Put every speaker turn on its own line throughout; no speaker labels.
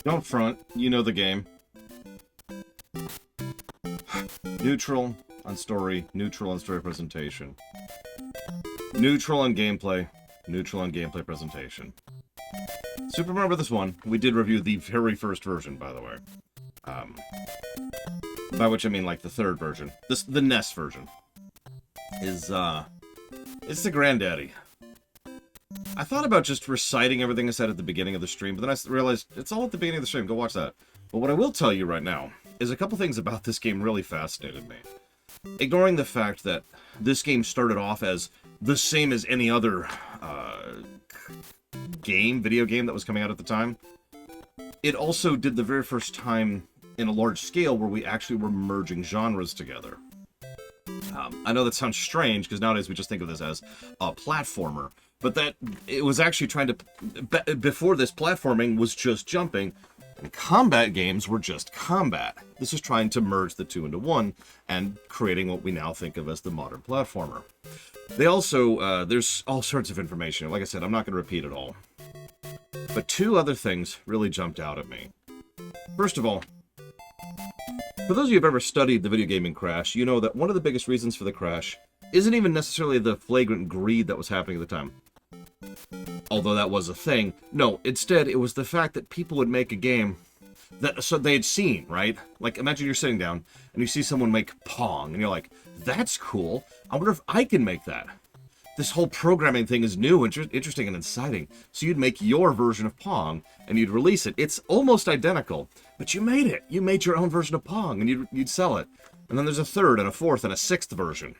Don't front. You know the game. Neutral on story. Neutral on story presentation. Neutral on gameplay. Neutral on gameplay presentation. Super Mario Bros. 1, we did review the very first version, by the way. By which I mean, like, the third version. The NES version. It's the granddaddy. I thought about just reciting everything I said at the beginning of the stream, but then I realized it's all at the beginning of the stream. Go watch that. But what I will tell you right now is a couple things about this game really fascinated me. Ignoring the fact that this game started off as the same as any other video game that was coming out at the time, it also did the very first time in a large scale where we actually were merging genres together. I know that sounds strange, because nowadays we just think of this as a platformer, but that it was actually trying to... Before this, platforming was just jumping, and combat games were just combat. This is trying to merge the two into one, and creating what we now think of as the modern platformer. They also, there's all sorts of information. Like I said, I'm not going to repeat it all. But two other things really jumped out at me. First of all, for those of you who've ever studied the video gaming crash, you know that one of the biggest reasons for the crash isn't even necessarily the flagrant greed that was happening at the time. Although that was a thing. No, instead, it was the fact that people would make a game that they had seen, right? Like, imagine you're sitting down and you see someone make Pong, and you're like, that's cool. I wonder if I can make that. This whole programming thing is new, interesting, and exciting. So you'd make your version of Pong, and you'd release it. It's almost identical, but you made it. You made your own version of Pong, and you'd sell it. And then there's a third, and a fourth, and a sixth version.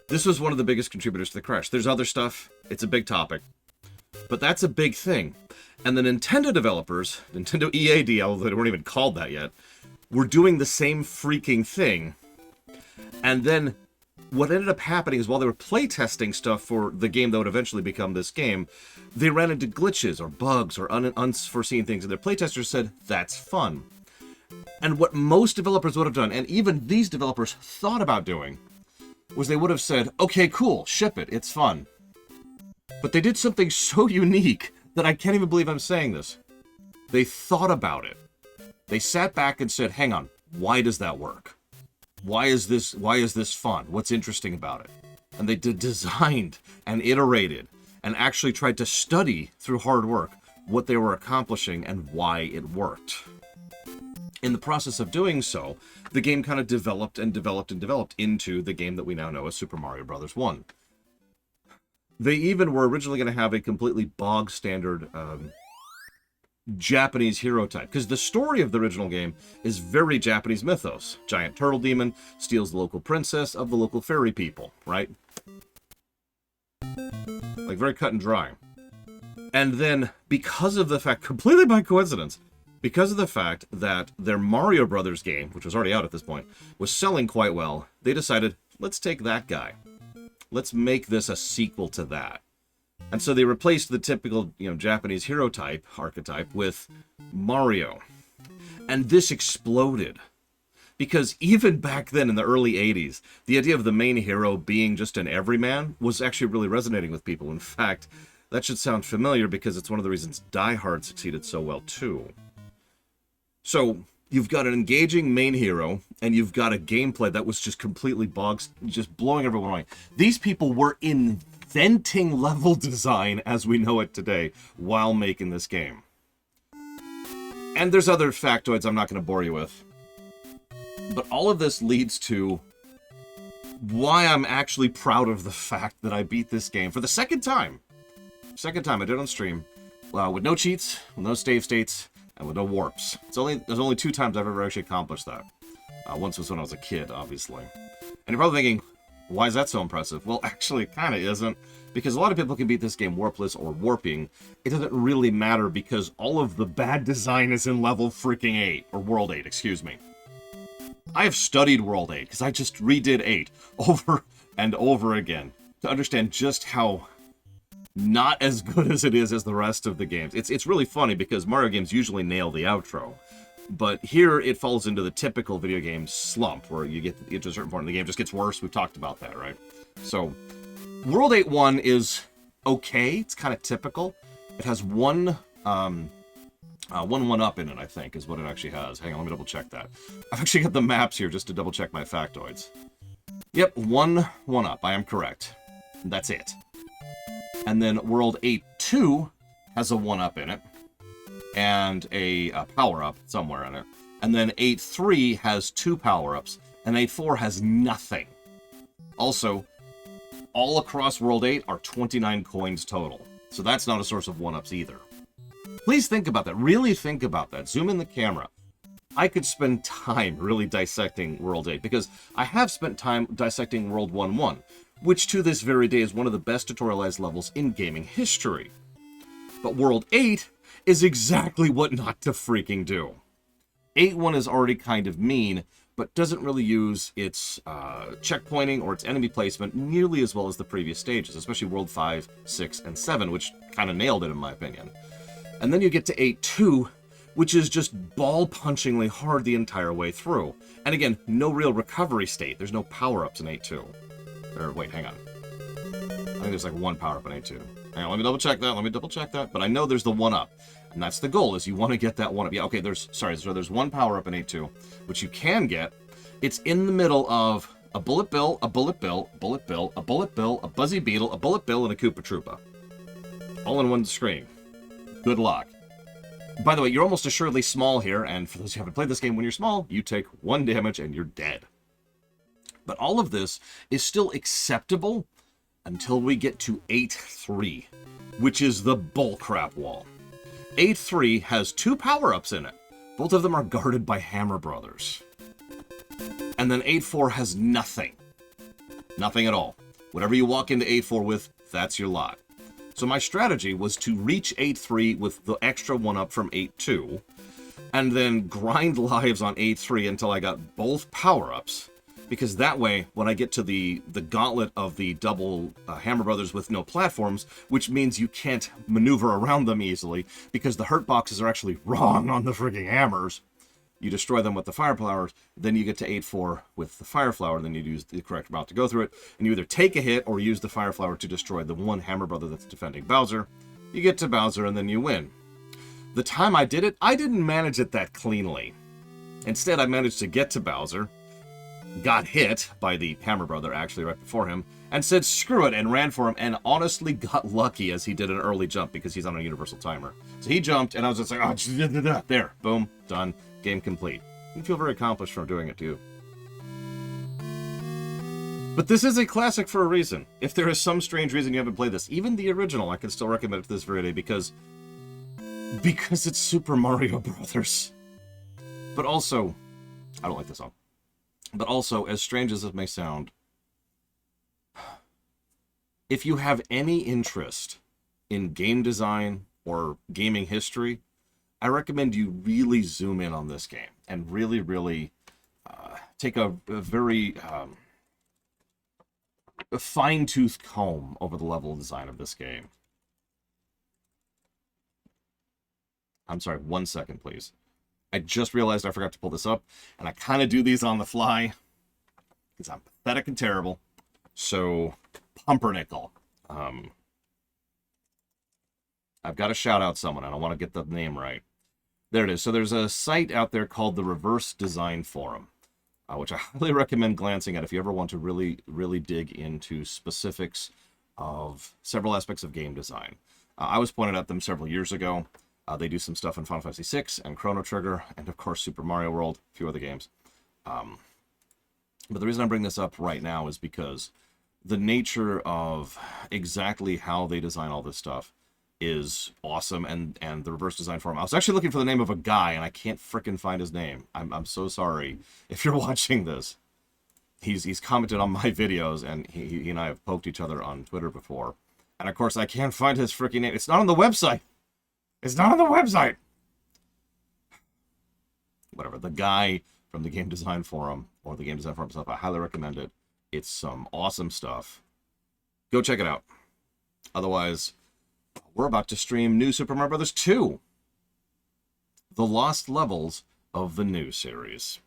This was one of the biggest contributors to the crash. There's other stuff. It's a big topic. But that's a big thing. And the Nintendo developers, Nintendo EAD, although they weren't even called that yet, were doing the same freaking thing. And then what ended up happening is while they were playtesting stuff for the game that would eventually become this game, they ran into glitches or bugs or unforeseen things, and their playtesters said, that's fun. And what most developers would have done, and even these developers thought about doing, was they would have said, okay, cool, ship it, it's fun. But they did something so unique that I can't even believe I'm saying this. They thought about it. They sat back and said, hang on, why does that work? Why is this fun? What's interesting about it? And they designed and iterated and actually tried to study through hard work what they were accomplishing and why it worked. In the process of doing so, the game kind of developed and developed and developed into the game that we now know as Super Mario Bros. 1. They even were originally going to have a completely bog standard Japanese hero type, because the story of the original game is very Japanese mythos. Giant turtle demon steals the local princess of the local fairy people, right? Like, very cut and dry. And then, because of the fact, completely by coincidence, because of the fact that their Mario Brothers game, which was already out at this point, was selling quite well, they decided, let's take that guy. Let's make this a sequel to that. And so they replaced the typical, Japanese hero type, archetype, with Mario. And this exploded. Because even back then in the early 80s, the idea of the main hero being just an everyman was actually really resonating with people. In fact, that should sound familiar because it's one of the reasons Die Hard succeeded so well too. So, you've got an engaging main hero, and you've got a gameplay that was just completely just blowing everyone away. These people were inventing level design as we know it today while making this game. And there's other factoids I'm not going to bore you with. But all of this leads to why I'm actually proud of the fact that I beat this game for the second time. Second time I did it on stream, with no cheats, with no save states, and with no warps. There's only 2 times I've ever actually accomplished that. Once was when I was a kid, obviously. And you're probably thinking, why is that so impressive? Well, actually, it kind of isn't. Because a lot of people can beat this game warpless or warping. It doesn't really matter because all of the bad design is in level freaking 8. Or World 8, excuse me. I have studied World 8 because I just redid 8 over and over again to understand just how not as good as it is as the rest of the games. It's really funny because Mario games usually nail the outro. But here it falls into the typical video game slump where you get to a certain point and the game just gets worse. We've talked about that, right? So, World 8-1 is okay. It's kind of typical. It has one up in it, I think, is what it actually has. Hang on, let me double check that. I've actually got the maps here just to double check my factoids. Yep, one up. I am correct. That's it. And then World 8-2 has a 1-up in it, and a power-up somewhere in it. And then 8-3 has 2 power-ups, and 8-4 has nothing. Also, all across World 8 are 29 coins total. So that's not a source of 1-ups either. Please think about that. Really think about that. Zoom in the camera. I could spend time really dissecting World 8, because I have spent time dissecting World 1-1, which to this very day is one of the best tutorialized levels in gaming history. But World 8 is exactly what not to freaking do. 8-1 is already kind of mean, but doesn't really use its checkpointing or its enemy placement nearly as well as the previous stages, especially World 5, 6, and 7, which kind of nailed it in my opinion. And then you get to 8-2, which is just ball-punchingly hard the entire way through. And again, no real recovery state. There's no power-ups in 8-2. Or, wait, hang on. I think there's like 1 power-up in 8-2. Hang on, let me double-check that. But I know there's the 1-up. And that's the goal, is you want to get that 1-up. Yeah, okay, there's 1 power-up in 8-2, which you can get. It's in the middle of a Bullet Bill, a Bullet Bill, Bullet Bill, a Bullet Bill, a Buzzy Beetle, a Bullet Bill, and a Koopa Troopa. All in one screen. Good luck. By the way, you're almost assuredly small here, and for those who haven't played this game, when you're small, you take 1 damage and you're dead. But all of this is still acceptable until we get to 8-3, which is the bullcrap wall. 8-3 has 2 power-ups in it. Both of them are guarded by Hammer Brothers. And then 8-4 has nothing. Nothing at all. Whatever you walk into 8-4 with, that's your lot. So my strategy was to reach 8-3 with the extra 1-up from 8-2, and then grind lives on 8-3 until I got both power-ups, because that way, when I get to the gauntlet of the double Hammer Brothers with no platforms, which means you can't maneuver around them easily, because the hurt boxes are actually wrong on the frigging hammers, you destroy them with the Fire Flowers, then you get to 8-4 with the Fire Flower, then you use the correct route to go through it, and you either take a hit or use the Fire Flower to destroy the one Hammer Brother that's defending Bowser. You get to Bowser, and then you win. The time I did it, I didn't manage it that cleanly. Instead, I managed to get to Bowser, got hit by the Hammer Brother, actually, right before him, and said screw it, and ran for him, and honestly got lucky as he did an early jump, because he's on a universal timer. So he jumped, and I was just like, oh, there, boom, done. Game complete. You feel very accomplished from doing it, too. But this is a classic for a reason. If there is some strange reason you haven't played this, even the original, I can still recommend it to this very day because it's Super Mario Brothers. But also, I don't like this song. But also, as strange as it may sound, if you have any interest in game design or gaming history, I recommend you really zoom in on this game and really, really take a very a fine-tooth comb over the level design of this game. I'm sorry, 1 second, please. I just realized I forgot to pull this up, and I kind of do these on the fly because I'm pathetic and terrible. So, Pumpernickel. I've got to shout out someone. I don't want to get the name right. There it is. So there's a site out there called the Reverse Design Forum, which I highly recommend glancing at if you ever want to really, really dig into specifics of several aspects of game design. I was pointed at them several years ago. They do some stuff in Final Fantasy VI and Chrono Trigger, and of course Super Mario World, a few other games. But the reason I bring this up right now is because the nature of exactly how they design all this stuff is awesome, and the Reverse Design Forum. I was actually looking for the name of a guy, and I can't frickin' find his name. I'm so sorry if you're watching this. He's commented on my videos, and he and I have poked each other on Twitter before. And of course, I can't find his freaking name. It's not on the website. It's not on the website. Whatever. The guy from the Game Design Forum, or the Game Design Forum stuff, I highly recommend it. It's some awesome stuff. Go check it out. Otherwise, we're about to stream New Super Mario Bros. 2. The Lost Levels of the New series.